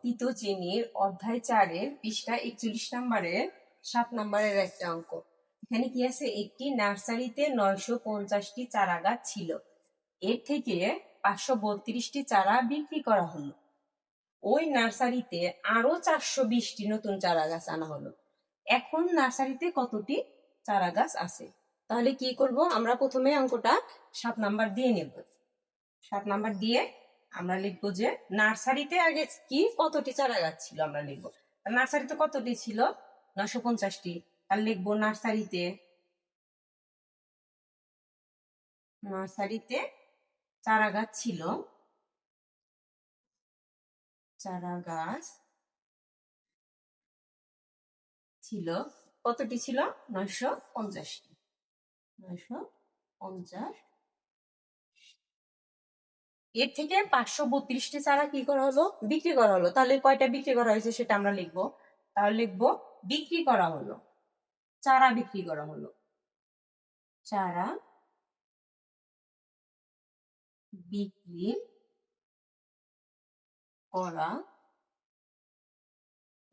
তৃতীয় শ্রেণীর অধ্যায় 4-এর পৃষ্ঠা 41 নম্বরের 7 নম্বরের একটা অঙ্ক। এখানে কি আছে, একটি নার্সারিতে 950টি চারা গাছ ছিল, এর থেকে 532টি চারা বিক্রি করা হলো। ওই নার্সারিতে আরো 420টি নতুন চারা গাছ আনা হলো। এখন নার্সারিতে কতটি চারা গাছ আছে? তাহলে কি করব, আমরা প্রথমে অঙ্কটা 7 নাম্বার দিয়ে নেব। 7 নাম্বার দিয়ে আমরা লিখবো যে নার্সারিতে আগে কি কতটি চারা গাছ ছিল আমরা লিখবো। নার্সারিতে কতটি ছিল? 950টি। তাহলে লিখবো নার্সারিতে চারা গাছ ছিল, চারা গাছ ছিল কতটি ছিল? 950টি। 950। এর থেকে 532টি চারা কি করা হলো? বিক্রি করা হলো। তাহলে কয়টা বিক্রি করা হয়েছে সেটা আমরা লিখবো। তাহলে লিখবো বিক্রি করা হলো, চারা বিক্রি করা হলো, চারা বিক্রি করা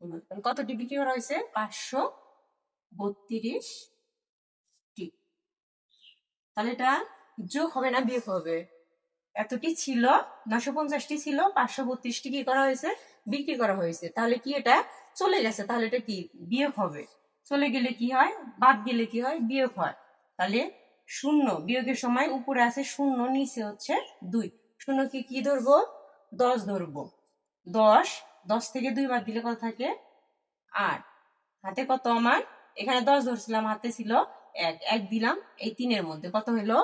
হলো। কতটি বিক্রি করা হয়েছে? 532টি। তাহলে এটা যোগ হবে না বিয়োগ হবে? এতটি ছিল, 950টি ছিল, 532টি কি করা হয়েছে? বিক্রি করা হয়েছে। তাহলে কি এটা চলে গেছে? তাহলে এটা কি বিয়োগ হবে? চলে গেলে কি হয়? বাদ গেলে কি হয়? বিয়োগ হয়। তাহলে শূন্য, বিয়োগের সময় উপরে আছে শূন্য, নিচে হচ্ছে 2। শূন্যকে কি ধরবো? 10 ধরবো। 10 থেকে 2 বাদ দিলে কত থাকে? 8। হাতে কত আমার? এখানে 10 ধরছিলাম, হাতে ছিল 1 দিলাম, এই 3-এর মধ্যে কত হলো?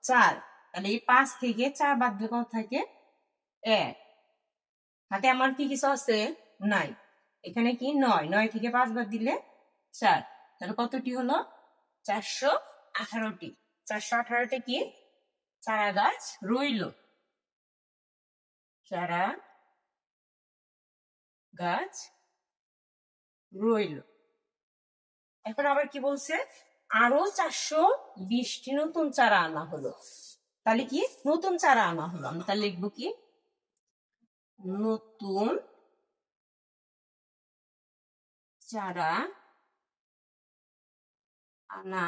4। তাহলে এই 5 থেকে 4 বাদ দিলে কত থাকে? 1। হাতে আমার কি কিছু আছে? নাই। এখানে কি 9 থেকে 5 বাদ দিলে 4। তাহলে কতটি হলো? 418টি। 418টি কি চারা গাছ রইল, চারা গাছ রইল। এখন আবার কি বলছে? আরো 420টি নতুন চারা আনা হলো। তাহলে কি নতুন চারা আনা হলো? আমি তাহলে লিখবো কি? নতুন চারা আনা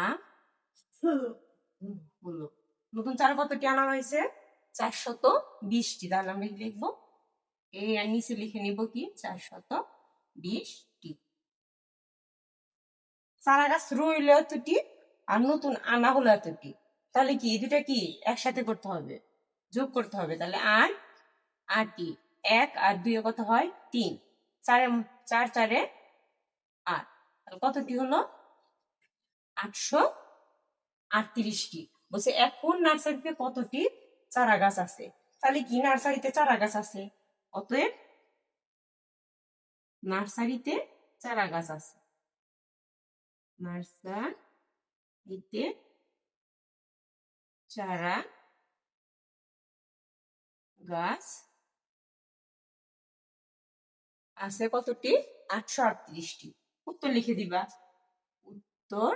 হলো। নতুন চারা কতটি আনা হয়েছে? 420টি। তাহলে আমি লিখবো, এই নিচে লিখে নিব কি 420টি। চারা গাছ রইল এতটি, আর নতুন আনা হলো এতটি। তাহলে কি এই দুটা কি একসাথে করতে হবে, যোগ করতে হবে। তাহলে 8টি, 1 আর 2 কত হয়? 3। 4 4 8। তাহলে কতটি হলো? 838টি। বলছে এখন নার্সারিতে কতটি চারা গাছ আছে? তাহলে কি নার্সারিতে চারা গাছ আছে, অতএব নার্সারিতে চারা গাছ আছে, নার্সারিতে চারা গাছ আছে কতটি? 838টি। উত্তর লিখে দিবা, উত্তর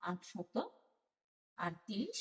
838।